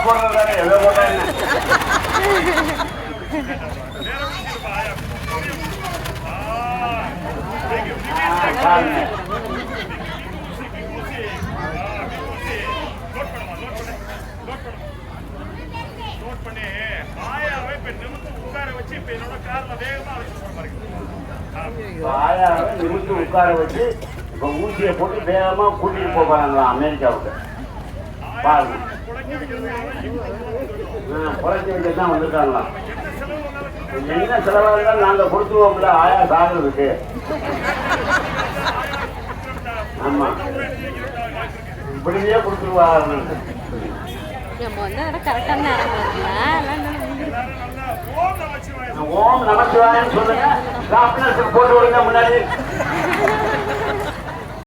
போடுறதானே எதை போட்டாங்க. நிமித்து உட்கார வச்சு இப்ப ஊசியை போட்டு வேகமா கூட்டிட்டு போறாங்களா அமெரிக்காவுக்கு. பாருங்க குறைச்சி வச்சுதான் வந்திருக்காங்களா. என்ன செலவா இருந்தாலும் நாங்க கொடுத்துருவோம்ல ஆயா சாகுறதுக்கு. ஆமா இப்படியே கொடுத்துருவாங்க. ஓம் நமச்சிவாயன்னு சொல்லுங்க. போட்டு விடுங்க முன்னாடி.